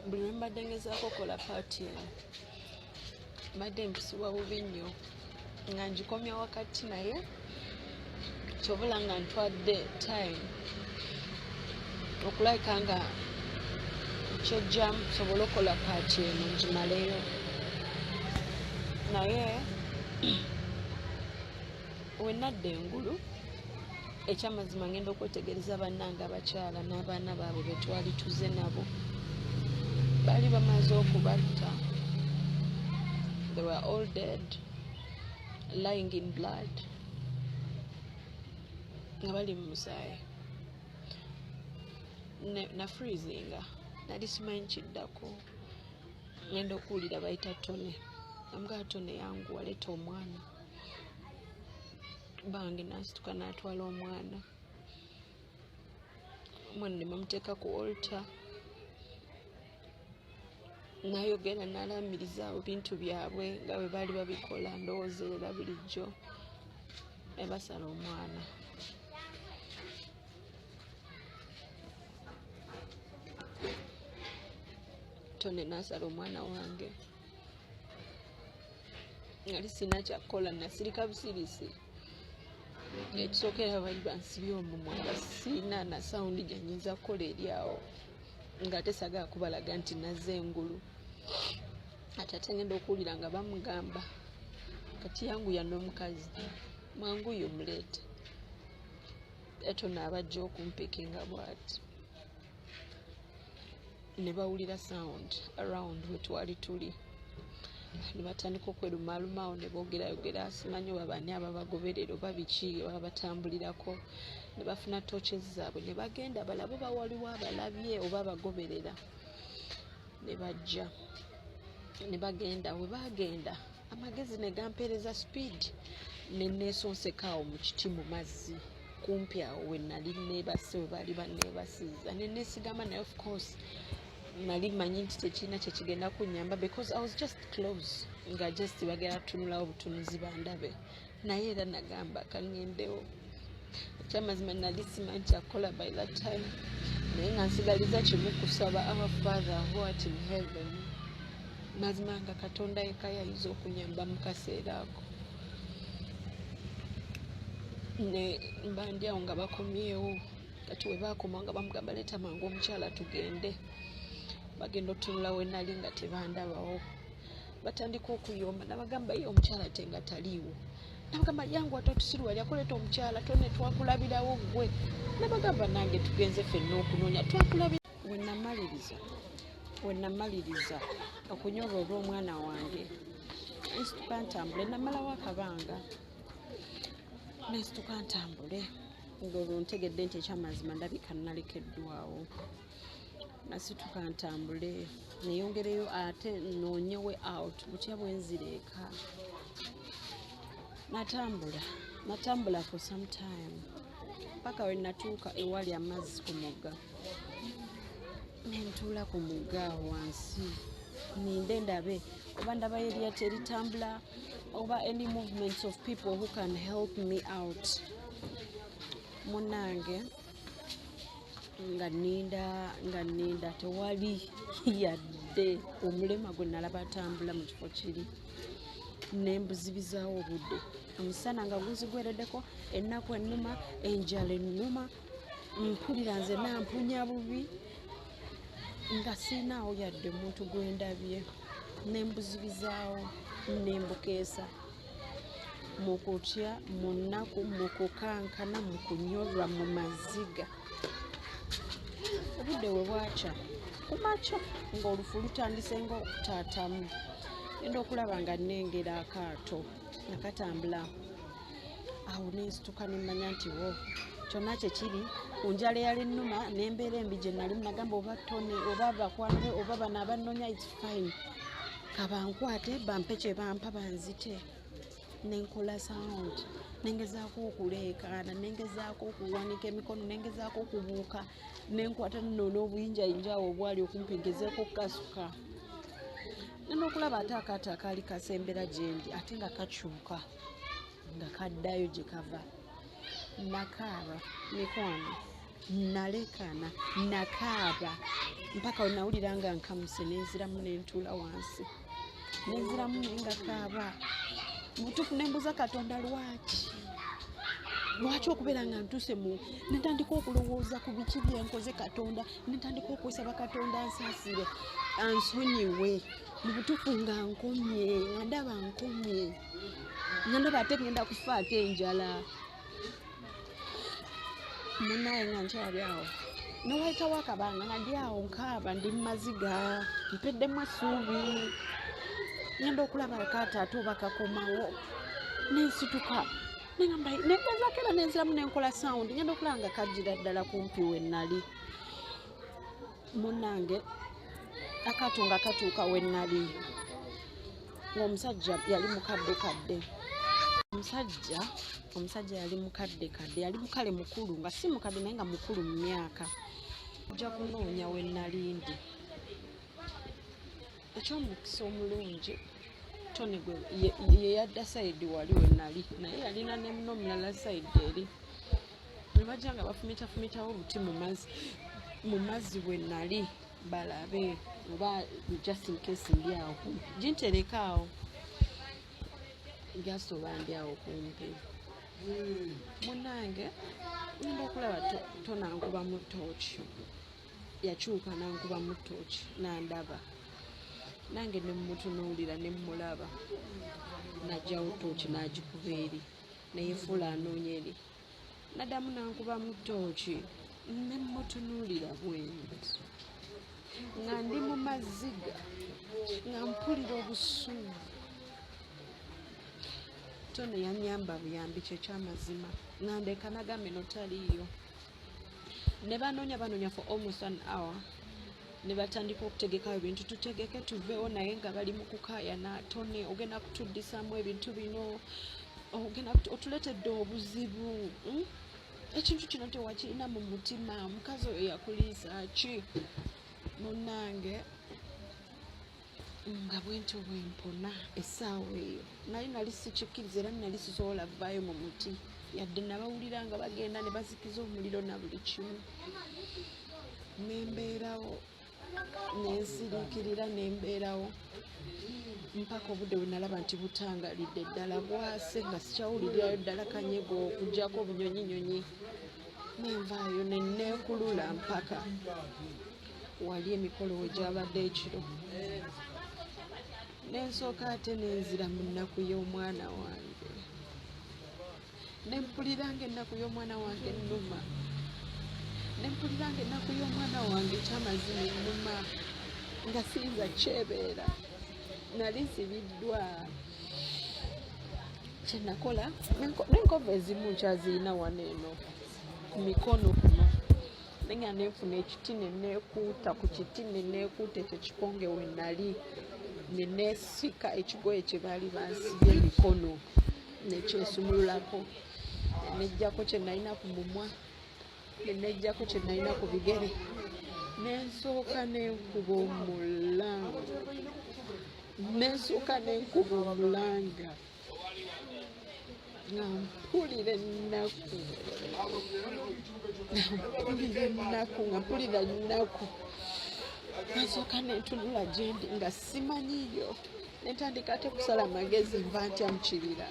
buli lwe mbadde ngezaako kola paati eno mbadde mpusibwa bubi nnyo nga ngikomya wakati naye kyobula nga ntwadde time okulabika nga kyojjamu sobola okola paati eno ngimaleyo naye wenadda engulu ekyamazima ngenda okwetegereza bannange abakyala n'abaana baabwe be twali tuze nabo baali bamaze okubatta. They were all dead, lying in blood nga bali mu musaayi na freezinga nali simanyi kiddako ngenda okuwulira bayita Tone amugaa Tone yangu waleeta omwana bange nasituka n'atwala omwana ne bamuteeka ku altar n'ayogera n'alamiriza ebintu byabwe nga bwe baali babikola ndowoozeera bulijjo ne basala omwana. Tone n'asala omwana wange ngali sina kyakukola nasirika busirisi ekisookera bali bansibye omumwa nga sina na sawundi gyenyinza kukola eri awo ng'ate sagala kubalaga nti nazze engulu ate ate ngenda okuwulira nga bamugamba kati yangu yana omukazi mwanguyo muleete eto n'abajja okumpikinga bw'ati ne bawulira sound around we twali tuli ne batandika okwerumalumawo ne boogerayogera simanyi oba bani ababagoberera oba biki oba batambulirako ne bafuna toche zaabwe ne bagenda balabe oba waliwo abalabye oba abagoberera ne bajja ne bagenda we bagenda amagezi ne gampeereza speed ne neesonsekaawo mu kiti mu mazzi kumpi awo we nali neebase we baali banneebasiza ne neesigama naye of course nali manyi nti tekirina kyekigenda kunnyamba because I was just close nga just bagera tunulawo butunuzi bandabe naye era nagamba kangendewo ekyamazima nali simanyi kyakukola by that time naye nga nsigaliza kimu kusaba our Father who art in heaven mazima nga Katonda yekka yayinza okunyamba mu kaseera ako ne mbandi awo nga bakomyewo kati we baakoma nga bamugamba leeta mangu omukyala tugende bagenda otunula we nali nga tebandabawo batandika okuyomba nabagamba ye omukyala te nga taliiwo nabagamba yangu atotusirwa ali akoleeta omukyala Tone twakulabirawo gwe nabagamba nange tugenze ffenna okunoonya twakulabira we namaliriza okunyola olw'omwana wange nsituka ntambule namalawo akabanga nesituka ntambule ng'olwo ntegedde nti ekyamazima ndabika nalekeddwawo nasituka ntambule neyongereyo ate noonyewe out butya bwenzira eka natambula for some time paka we natuuka ewali amazzi ku mugga nentuula ku mugga wansi ninde ndabe oba ndabayo eryatyo eritambula oba any movements of people who can help me out munange nga nninda tewali yadde omulema gwe nalaba atambula mu kifo kiri nembuzibizaawo obudde omusana nga guzigwereddeko ennaku ennuma enjala ennuma mpulira nze nampunya bubi nga siinaawo yadde omuntu gwendabye nembuzibizaawo nembukeesa mukutya mu nnaku mukukankana mukunyolwa mu maziga obudde we bwakya kumakyo ng'olufu lutandise nga okutaatamu enda okulaba nga nnengera akaato nakatambula awo nensituka nemmanya nti wo kyonna kyekiri ku njala eyali ennuma n'embeera embi gye nali nagamba oba Tone oba bakwano be oba bano abannonya it's fine kabankwate bampe kye bampa banzite nenkola sound nengezaako okuleekaana nengezaako okuwanika emikono nengezaako okubuuka nenkwata nno n'obuyinjayinja awo obwali okumpi ngezeeko okukasuka n'okulaba ate akaato akaali kasembera gyendi ate nga kakyuka nga kaddayo gye kava nakaaba mikwano nalekana nakaaba mpaka nawulira nga nkamuse nenziramu nentuula wansi nenziramu nenga kaaba mutuufu nembuuza Katonda lwaki okubeera nga ntuse mu netandika okulowooza ku biki byenkoze Katonda netandika okwesaba Katonda ansaasire ansonyiwe mu butuufu nga nkomye nga ndaba nkomye nga ndaba ate ngenda kufa ate enjala munaye nga nkyali awo newayitawo akabanga nga ndi awo nkaaba ndi mumaziga mpeddemu essuubi ngenda okulaba akaata ate oba kakomawo nensituka nengezaako era nenziramu nenkola sound ngenda okulaba nga kajjira ddala kumpi we nnali munnange akaato nga katuuka we nnali ng'omusajja yali mukaddekadde omusajja yali mukaddekadde yali mukale mukulu nga si mukadde naye nga mukulu mu myaka ojja kunoonya we nnalindi ekyomukisa omulungi Tony gwe ye yadda sayidi wali we nnali naye yalina n'omulala sayidi eri ne bajja nga bafumitawo oluti mu mazzi we nnali balabe oba just in case ndi awo gintereka awo gasoba ndi awo kumpi munnange ngenda okulaba tonankuba mu tooki yakyuka nankuba mu tooki nandaba nange nemutunuulira nemulaba najjawo tooki nagikuba eri neyefuula anoonya eri naddamu nankuba mu tooki nemutunuulira bwendi nga ndi mu maziga nga mpulira obusuubu Tone yanyamba buyambi kyekyamazima nga ndeka nagambe notaliiyo ne banoonya for almost an hour ne batandika okutegekayo ebintu tutegeke tuveewo naye nga bali mu kukaayana Tone ogenda kutuddisaamu ebintu bino otuletedde obuzibu ekintu kino tewakirina mu mutima mukazi oyo yakuliisa ki munnange nga bwentyo bwempona essaawa eyo naye nali sikikkiriza era nali sisobola vaayo mu muti yadde nabawulira nga bagenda ne bazikiza omuliro na buli kimu nembeerawo nensiriikirira nembeerawo mpaka obudde bwe nalaba nti butangalidde ddala bwase nga sikyawulirirayo ddala kanyego okugjako obunyonyinyonyi nenvaayo nenneekulula mpaka wali emikolo we gyabadde ekiro nensooka ate nenzira mu nnaku y'omwana wange nempulira nga ennaku y'omwana wange ennuma nempulira nga ennaku y'omwana wange ekyamazima ennuma nga siyinza kyebeera nali nsibiddwa kyenakola n'enkovu ezimu nkyazirina wano eno ku mikono kuno nenga nenfuna ekiti nenekuuta ku kiti nenekuuta ekyo kikonge we nali neneesika ekigoye kye baali bansibye emikono nekyesumululako nenejjako kye nalina ku mumwa nenejjako kye nalina ku bigere nensooka nenkuba omulanga nga mpulira ennaku nga mpulira ennaku nasooka nentunula gyendi nga simanyiyo netandika ate kusala amagezi nva ntya mu kibira